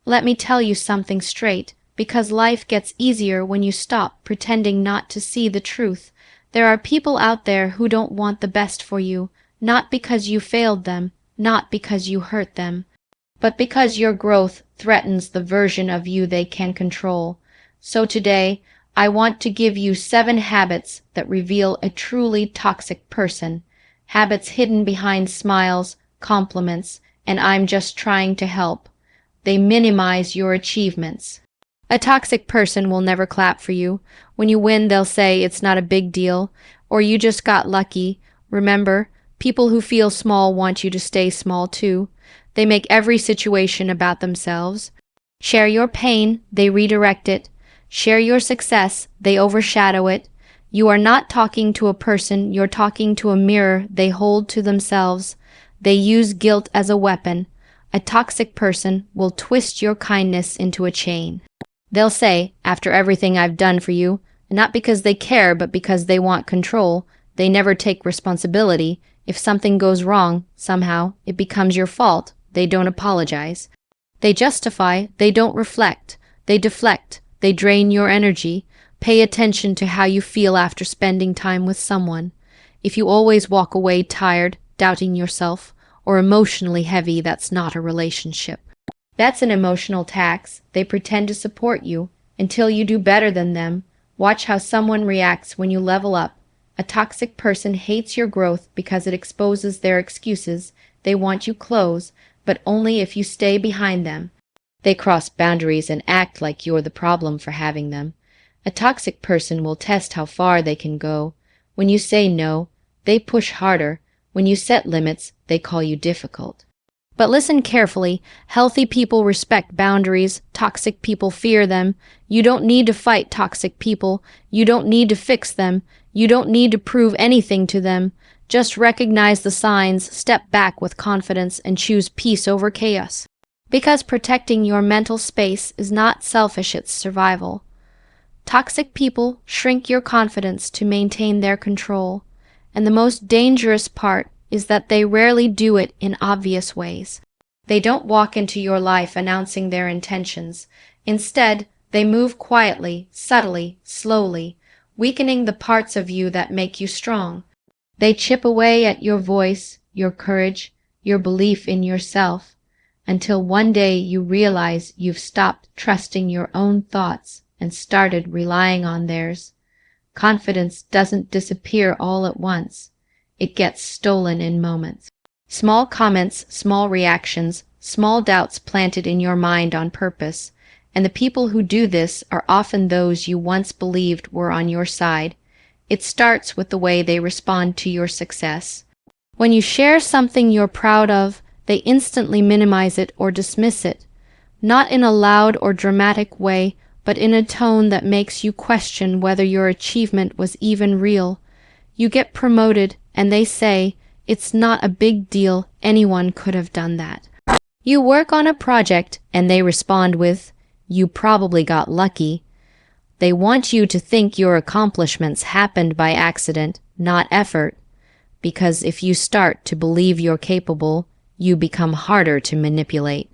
Let me tell you something straight, because life gets easier when you stop pretending not to see the truth. There are people out there who don't want the best for you, not because you failed them, not because you hurt them, but because your growth threatens the version of you they can control. So today, I want to give you 7 habits that reveal a truly toxic person, habits hidden behind smiles, compliments, and "I'm just trying to help." They minimize your achievements. A toxic person will never clap for you. When you win, they'll say it's not a big deal, or you just got lucky. Remember, people who feel small want you to stay small too. They make every situation about themselves. Share your pain, they redirect it. Share your success, they overshadow it. You are not talking to a person, you're talking to a mirror they hold to themselves. They use guilt as a weapon. A toxic person will twist your kindness into a chain. They'll say, after everything I've done for you, not because they care but because they want control, they never take responsibility. If something goes wrong, somehow, it becomes your fault. They don't apologize. They justify, they don't reflect. They deflect, they drain your energy. Pay attention to how you feel after spending time with someone. If you always walk away tired, doubting yourself, or emotionally heavy, that's not a relationship. That's an emotional tax. They pretend to support you until you do better than them. Watch how someone reacts when you level up. A toxic person hates your growth because it exposes their excuses. They want you close, but only if you stay behind them. They cross boundaries and act like you're the problem for having them. A toxic person will test how far they can go. When you say no, they push harder. When you set limits, they call you difficult. But listen carefully. Healthy people respect boundaries. Toxic people fear them. You don't need to fight toxic people. You don't need to fix them. You don't need to prove anything to them. Just recognize the signs, step back with confidence, and choose peace over chaos. Because protecting your mental space is not selfish, it's survival. Toxic people shrink your confidence to maintain their control. And the most dangerous part is that they rarely do it in obvious ways. They don't walk into your life announcing their intentions. Instead, they move quietly, subtly, slowly, weakening the parts of you that make you strong. They chip away at your voice, your courage, your belief in yourself, until one day you realize you've stopped trusting your own thoughts and started relying on theirs. Confidence doesn't disappear all at once. It gets stolen in moments. Small comments, small reactions, small doubts planted in your mind on purpose, and the people who do this are often those you once believed were on your side. It starts with the way they respond to your success. When you share something you're proud of, they instantly minimize it or dismiss it, not in a loud or dramatic way, but in a tone that makes you question whether your achievement was even real. You get promoted, and they say, "It's not a big deal, anyone could have done that." You work on a project, and they respond with, "You probably got lucky." They want you to think your accomplishments happened by accident, not effort, because if you start to believe you're capable, you become harder to manipulate.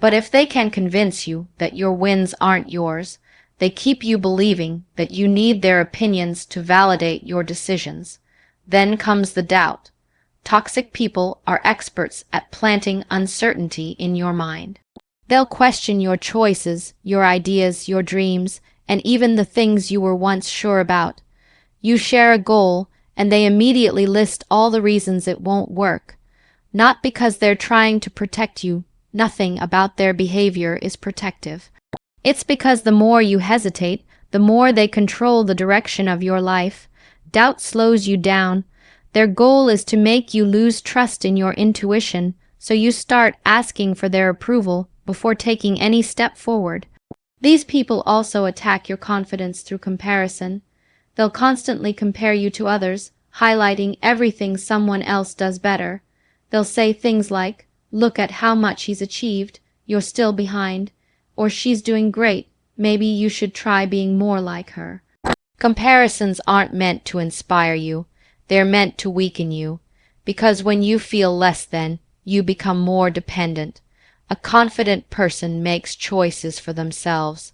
But if they can convince you that your wins aren't yours, they keep you believing that you need their opinions to validate your decisions. Then comes the doubt. Toxic people are experts at planting uncertainty in your mind. They'll question your choices, your ideas, your dreams, and even the things you were once sure about. You share a goal, and they immediately list all the reasons it won't work. Not because they're trying to protect you. Nothing about their behavior is protective. It's because the more you hesitate, the more they control the direction of your life. Doubt slows you down. Their goal is to make you lose trust in your intuition, so you start asking for their approval before taking any step forward. These people also attack your confidence through comparison. They'll constantly compare you to others, highlighting everything someone else does better. They'll say things like, "Look at how much he's achieved, you're still behind," or "She's doing great, maybe you should try being more like her." Comparisons aren't meant to inspire you, they're meant to weaken you, because when you feel less than, you become more dependent. A confident person makes choices for themselves.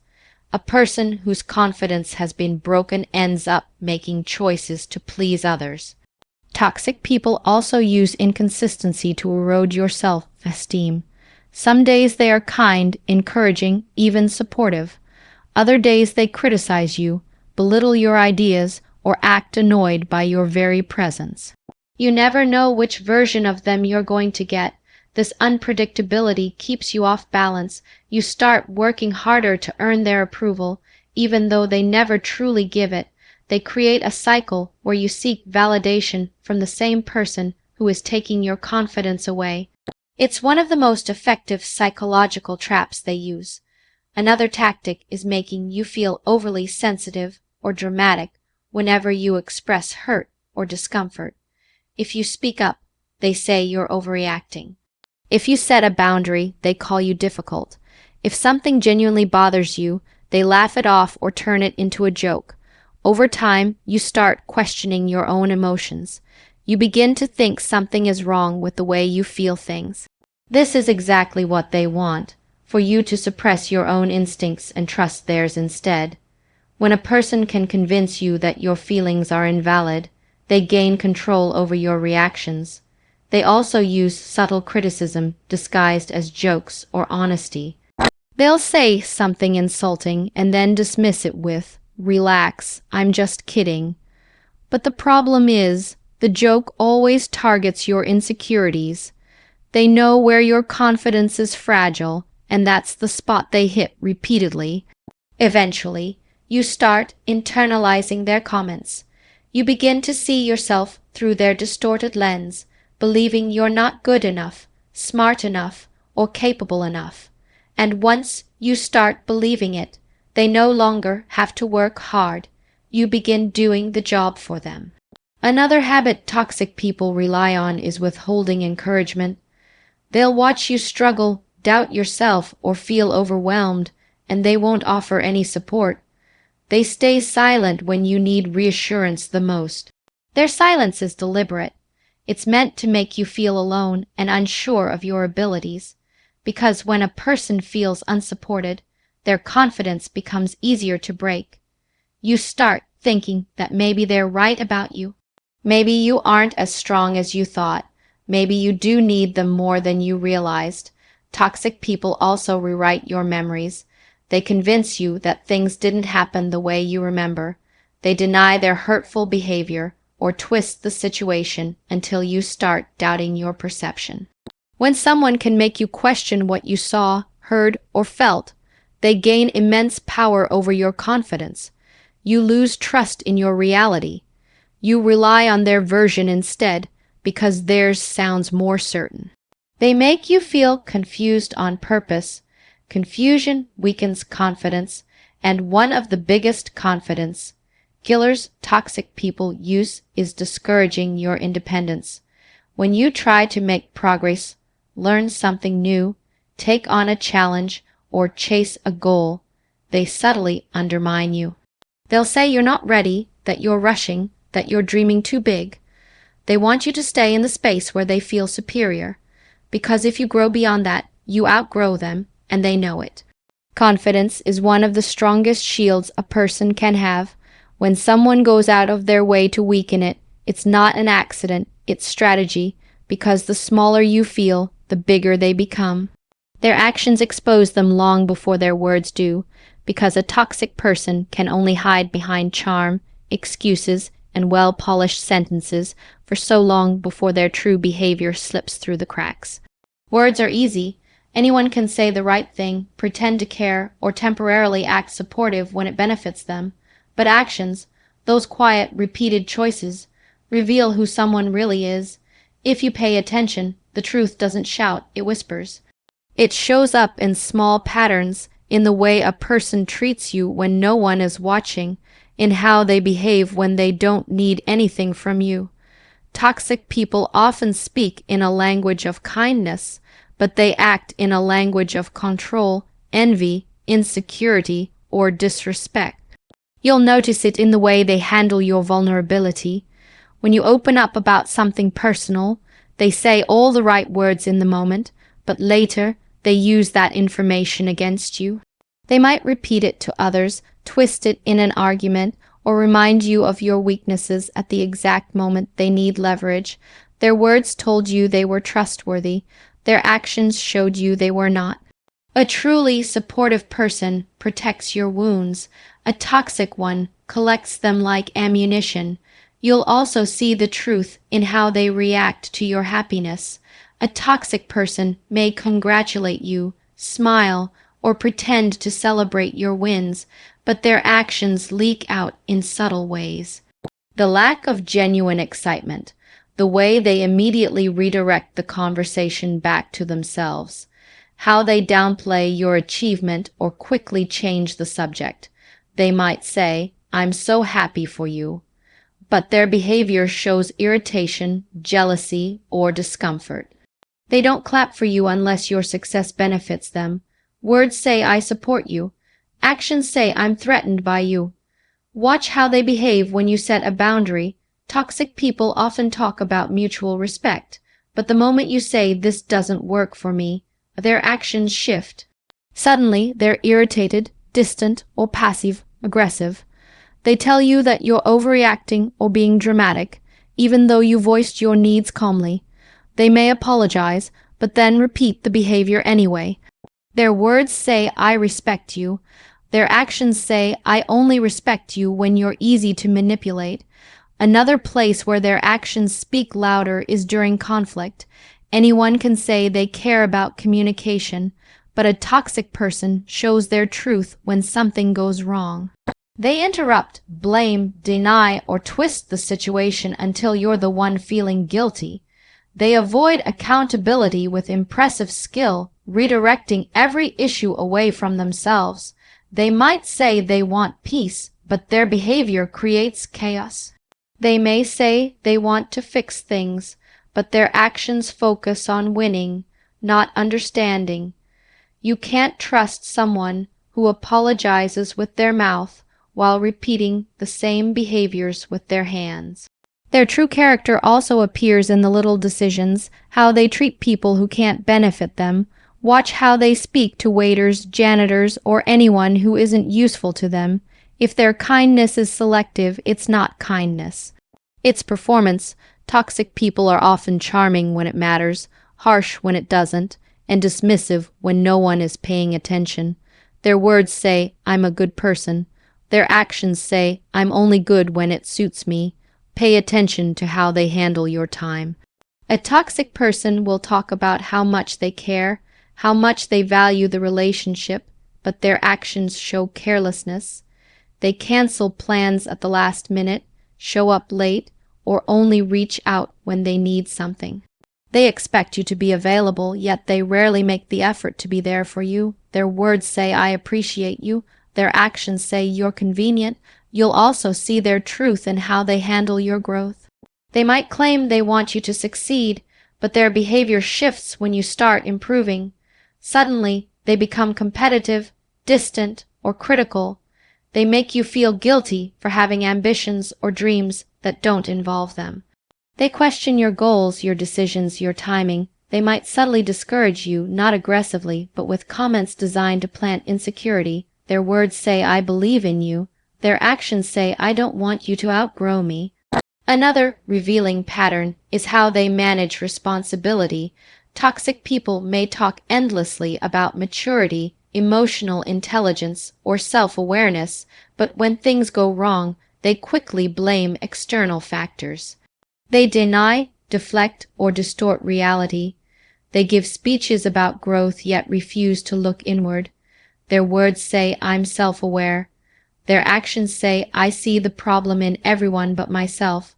A person whose confidence has been broken ends up making choices to please others. Toxic people also use inconsistency to erode your self-esteem. Some days they are kind, encouraging, even supportive. Other days they criticize you, belittle your ideas, or act annoyed by your very presence. You never know which version of them you're going to get. This unpredictability keeps you off balance. You start working harder to earn their approval, even though they never truly give it. They create a cycle where you seek validation from the same person who is taking your confidence away. It's one of the most effective psychological traps they use. Another tactic is making you feel overly sensitive or dramatic whenever you express hurt or discomfort. If you speak up, they say you're overreacting. If you set a boundary, they call you difficult. If something genuinely bothers you, they laugh it off or turn it into a joke. Over time, you start questioning your own emotions. You begin to think something is wrong with the way you feel things. This is exactly what they want, for you to suppress your own instincts and trust theirs instead. When a person can convince you that your feelings are invalid, they gain control over your reactions. They also use subtle criticism disguised as jokes or honesty. They'll say something insulting and then dismiss it with, "Relax, I'm just kidding." But the problem is, the joke always targets your insecurities. They know where your confidence is fragile, and that's the spot they hit repeatedly. Eventually, you start internalizing their comments. You begin to see yourself through their distorted lens, believing you're not good enough, smart enough, or capable enough. And once you start believing it, they no longer have to work hard. You begin doing the job for them. Another habit toxic people rely on is withholding encouragement. They'll watch you struggle, doubt yourself, or feel overwhelmed, and they won't offer any support. They stay silent when you need reassurance the most. Their silence is deliberate. It's meant to make you feel alone and unsure of your abilities, because when a person feels unsupported, their confidence becomes easier to break. You start thinking that maybe they're right about you. Maybe you aren't as strong as you thought. Maybe you do need them more than you realized. Toxic people also rewrite your memories. They convince you that things didn't happen the way you remember. They deny their hurtful behavior or twist the situation until you start doubting your perception. When someone can make you question what you saw, heard, or felt, they gain immense power over your confidence. You lose trust in your reality. You rely on their version instead because theirs sounds more certain. They make you feel confused on purpose. Confusion weakens confidence, and one of the biggest confidence killers toxic people use is discouraging your independence. When you try to make progress, learn something new, take on a challenge, or chase a goal, they subtly undermine you. They'll say you're not ready, that you're rushing, that you're dreaming too big. They want you to stay in the space where they feel superior, because if you grow beyond that, you outgrow them, and they know it. Confidence is one of the strongest shields a person can have. When someone goes out of their way to weaken it, it's not an accident, it's strategy, because the smaller you feel, the bigger they become. Their actions expose them long before their words do, because a toxic person can only hide behind charm, excuses, and well-polished sentences for so long before their true behavior slips through the cracks. Words are easy. Anyone can say the right thing, pretend to care, or temporarily act supportive when it benefits them. But actions, those quiet, repeated choices, reveal who someone really is. If you pay attention, the truth doesn't shout, it whispers. It shows up in small patterns, in the way a person treats you when no one is watching, in how they behave when they don't need anything from you. Toxic people often speak in a language of kindness, but they act in a language of control, envy, insecurity, or disrespect. You'll notice it in the way they handle your vulnerability. When you open up about something personal, they say all the right words in the moment, but later they use that information against you. They might repeat it to others, twist it in an argument, or remind you of your weaknesses at the exact moment they need leverage. Their words told you they were trustworthy. Their actions showed you they were not. A truly supportive person protects your wounds. A toxic one collects them like ammunition. You'll also see the truth in how they react to your happiness. A toxic person may congratulate you, smile, or pretend to celebrate your wins, but their actions leak out in subtle ways. The lack of genuine excitement, the way they immediately redirect the conversation back to themselves, how they downplay your achievement or quickly change the subject. They might say, "I'm so happy for you," but their behavior shows irritation, jealousy, or discomfort. They don't clap for you unless your success benefits them. Words say, "I support you." Actions say, "I'm threatened by you." Watch how they behave when you set a boundary. Toxic people often talk about mutual respect, but the moment you say, "This doesn't work for me," their actions shift. Suddenly, they're irritated, distant, or passive-aggressive. They tell you that you're overreacting or being dramatic, even though you voiced your needs calmly. They may apologize, but then repeat the behavior anyway. Their words say, "I respect you." Their actions say, "I only respect you when you're easy to manipulate." Another place where their actions speak louder is during conflict. Anyone can say they care about communication, but a toxic person shows their truth when something goes wrong. They interrupt, blame, deny, or twist the situation until you're the one feeling guilty. They avoid accountability with impressive skill, redirecting every issue away from themselves. They might say they want peace, but their behavior creates chaos. They may say they want to fix things, but their actions focus on winning, not understanding. You can't trust someone who apologizes with their mouth while repeating the same behaviors with their hands. Their true character also appears in the little decisions, how they treat people who can't benefit them. Watch how they speak to waiters, janitors, or anyone who isn't useful to them. If their kindness is selective, it's not kindness. It's performance. Toxic people are often charming when it matters, harsh when it doesn't, and dismissive when no one is paying attention. Their words say, "I'm a good person." Their actions say, "I'm only good when it suits me." Pay attention to how they handle your time. A toxic person will talk about how much they care, how much they value the relationship, but their actions show carelessness. They cancel plans at the last minute, show up late, or only reach out when they need something. They expect you to be available, yet they rarely make the effort to be there for you. Their words say, "I appreciate you." Their actions say, "You're convenient." You'll also see their truth in how they handle your growth. They might claim they want you to succeed, but their behavior shifts when you start improving. Suddenly, they become competitive, distant, or critical. They make you feel guilty for having ambitions or dreams that don't involve them. They question your goals, your decisions, your timing. They might subtly discourage you, not aggressively, but with comments designed to plant insecurity. Their words say, "I believe in you." Their actions say, "I don't want you to outgrow me." Another revealing pattern is how they manage responsibility. Toxic people may talk endlessly about maturity, emotional intelligence, or self-awareness, but when things go wrong, they quickly blame external factors. They deny, deflect, or distort reality. They give speeches about growth yet refuse to look inward. Their words say, "I'm self-aware." Their actions say, "I see the problem in everyone but myself."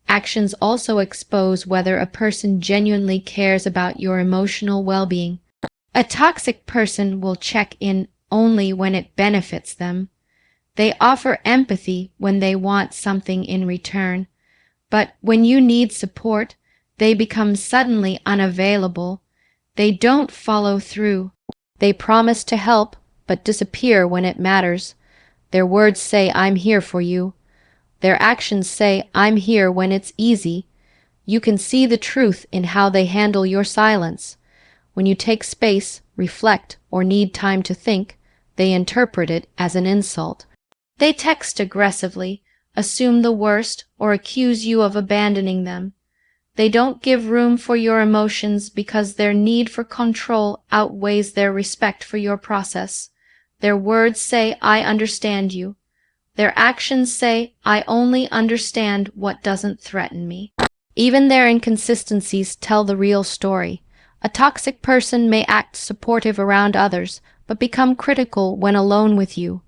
Actions also expose whether a person genuinely cares about your emotional well-being. A toxic person will check in only when it benefits them. They offer empathy when they want something in return. But when you need support, they become suddenly unavailable. They don't follow through. They promise to help, but disappear when it matters. Their words say, "I'm here for you." Their actions say, "I'm here when it's easy." You can see the truth in how they handle your silence. When you take space, reflect, or need time to think, they interpret it as an insult. They text aggressively, assume the worst, or accuse you of abandoning them. They don't give room for your emotions because their need for control outweighs their respect for your process. Their words say, "I understand you." Their actions say, "I only understand what doesn't threaten me." Even their inconsistencies tell the real story. A toxic person may act supportive around others, but become critical when alone with you.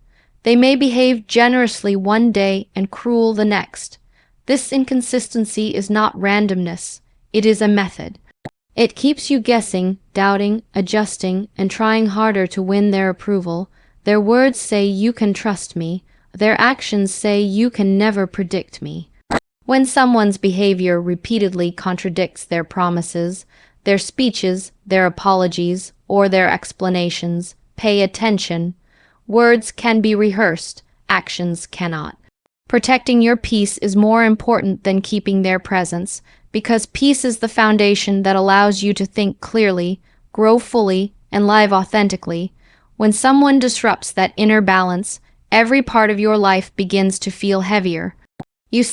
They may behave generously one day and cruel the next. This inconsistency is not randomness, it is a method. It keeps you guessing, doubting, adjusting, and trying harder to win their approval. Their words say, "You can trust me." Their actions say, "You can never predict me." When someone's behavior repeatedly contradicts their promises, their speeches, their apologies, or their explanations, pay attention. Words can be rehearsed, actions cannot. Protecting your peace is more important than keeping their presence, because peace is the foundation that allows you to think clearly, grow fully, and live authentically. When someone disrupts that inner balance, every part of your life begins to feel heavier. You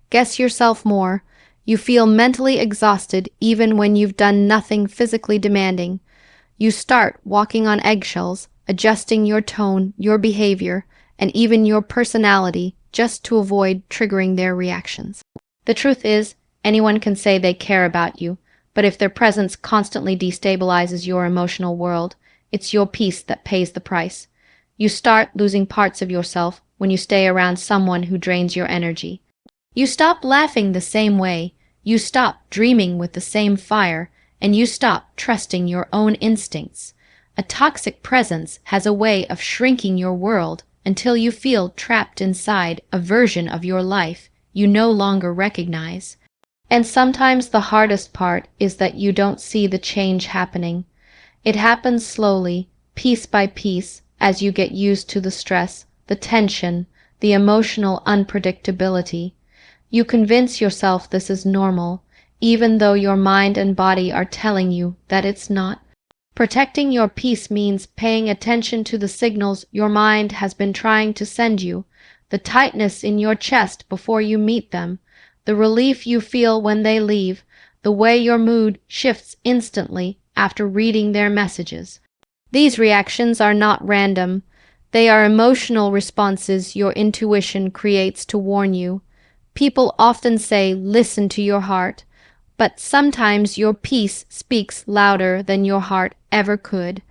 guess yourself more. You feel mentally exhausted even when you've done nothing physically demanding. You start walking on eggshells, adjusting your tone, your behavior, and even your personality just to avoid triggering their reactions. The truth is, anyone can say they care about you, but if their presence constantly destabilizes your emotional world, it's your peace that pays the price. You start losing parts of yourself when you stay around someone who drains your energy. You stop laughing the same way, you stop dreaming with the same fire, and you stop trusting your own instincts. A toxic presence has a way of shrinking your world until you feel trapped inside a version of your life you no longer recognize. And sometimes the hardest part is that you don't see the change happening. It happens slowly, piece by piece, as you get used to the stress, the tension, the emotional unpredictability. You convince yourself this is normal, even though your mind and body are telling you that it's not. Protecting your peace means paying attention to the signals your mind has been trying to send you, the tightness in your chest before you meet them, the relief you feel when they leave, the way your mood shifts instantly after reading their messages. These reactions are not random. They are emotional responses your intuition creates to warn you. People often say, "Listen to your heart," but sometimes your peace speaks louder than your heart ever could.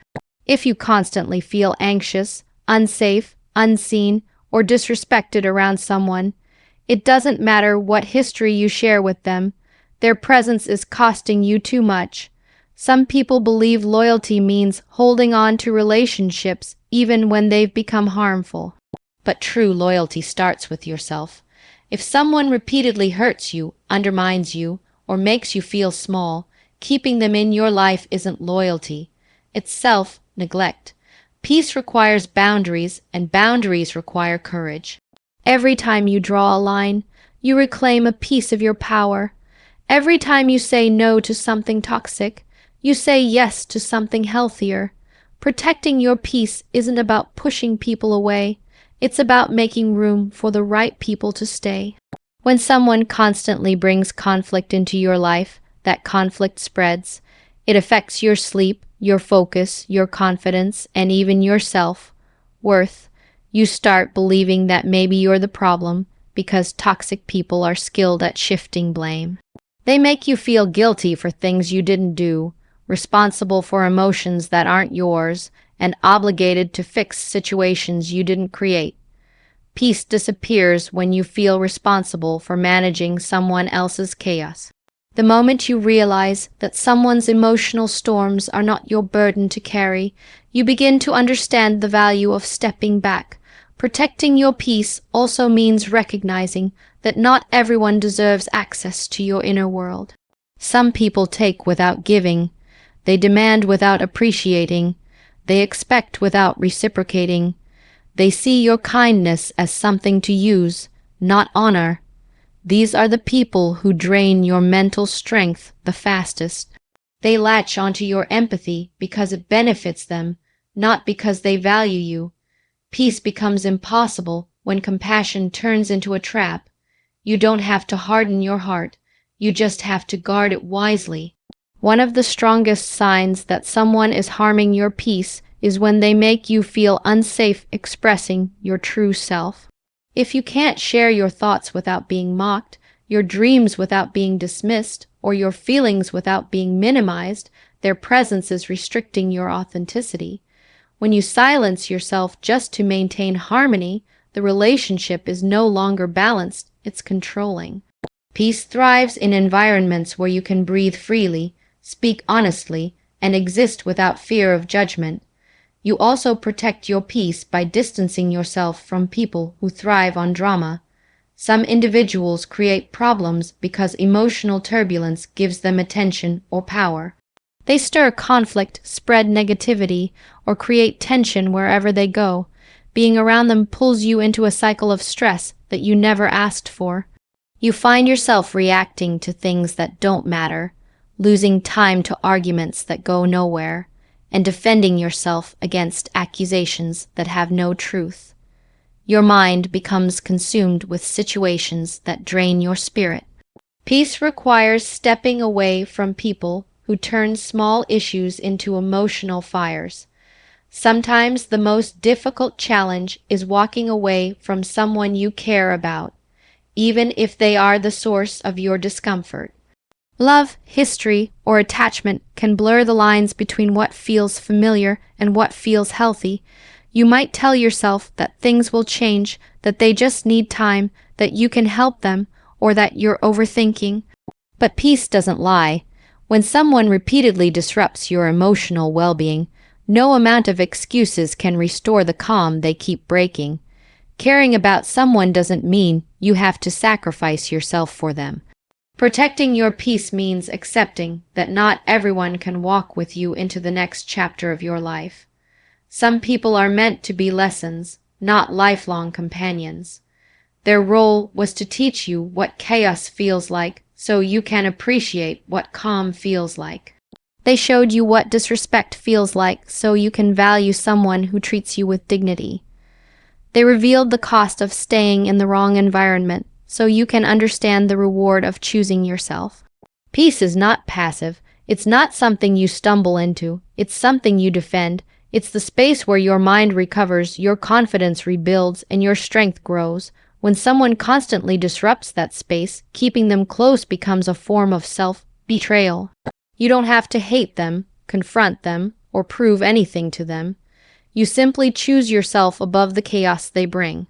If you constantly feel anxious, unsafe, unseen, or disrespected around someone, it doesn't matter what history you share with them, their presence is costing you too much. Some people believe loyalty means holding on to relationships even when they've become harmful. But true loyalty starts with yourself. If someone repeatedly hurts you, undermines you, or makes you feel small, keeping them in your life isn't loyalty. It's self-neglect. Peace requires boundaries, and boundaries require courage. Every time you draw a line, you reclaim a piece of your power. Every time you say no to something toxic, you say yes to something healthier. Protecting your peace isn't about pushing people away. It's about making room for the right people to stay. When someone constantly brings conflict into your life, that conflict spreads. It affects your sleep, your focus, your confidence, and even your self-worth. You start believing that maybe you're the problem because toxic people are skilled at shifting blame. They make you feel guilty for things you didn't do, responsible for emotions that aren't yours, and obligated to fix situations you didn't create. Peace disappears when you feel responsible for managing someone else's chaos. The moment you realize that someone's emotional storms are not your burden to carry, you begin to understand the value of stepping back. Protecting your peace also means recognizing that not everyone deserves access to your inner world. Some people take without giving. They demand without appreciating. They expect without reciprocating. They see your kindness as something to use, not honor. These are the people who drain your mental strength the fastest. They latch onto your empathy because it benefits them, not because they value you. Peace becomes impossible when compassion turns into a trap. You don't have to harden your heart, you just have to guard it wisely. One of the strongest signs that someone is harming your peace is when they make you feel unsafe expressing your true self. If you can't share your thoughts without being mocked, your dreams without being dismissed, or your feelings without being minimized, their presence is restricting your authenticity. When you silence yourself just to maintain harmony, the relationship is no longer balanced, it's controlling. Peace thrives in environments where you can breathe freely, speak honestly, and exist without fear of judgment. You also protect your peace by distancing yourself from people who thrive on drama. Some individuals create problems because emotional turbulence gives them attention or power. They stir conflict, spread negativity, or create tension wherever they go. Being around them pulls you into a cycle of stress that you never asked for. You find yourself reacting to things that don't matter, losing time to arguments that go nowhere, and defending yourself against accusations that have no truth. Your mind becomes consumed with situations that drain your spirit. Peace requires stepping away from people who turn small issues into emotional fires. Sometimes the most difficult challenge is walking away from someone you care about, even if they are the source of your discomfort. Love, history, or attachment can blur the lines between what feels familiar and what feels healthy. You might tell yourself that things will change, that they just need time, that you can help them, or that you're overthinking. But peace doesn't lie. When someone repeatedly disrupts your emotional well-being, no amount of excuses can restore the calm they keep breaking. Caring about someone doesn't mean you have to sacrifice yourself for them. Protecting your peace means accepting that not everyone can walk with you into the next chapter of your life. Some people are meant to be lessons, not lifelong companions. Their role was to teach you what chaos feels like so you can appreciate what calm feels like. They showed you what disrespect feels like so you can value someone who treats you with dignity. They revealed the cost of staying in the wrong environment so you can understand the reward of choosing yourself. Peace is not passive. It's not something you stumble into. It's something you defend. It's the space where your mind recovers, your confidence rebuilds, and your strength grows. When someone constantly disrupts that space, keeping them close becomes a form of self-betrayal. You don't have to hate them, confront them, or prove anything to them. You simply choose yourself above the chaos they bring.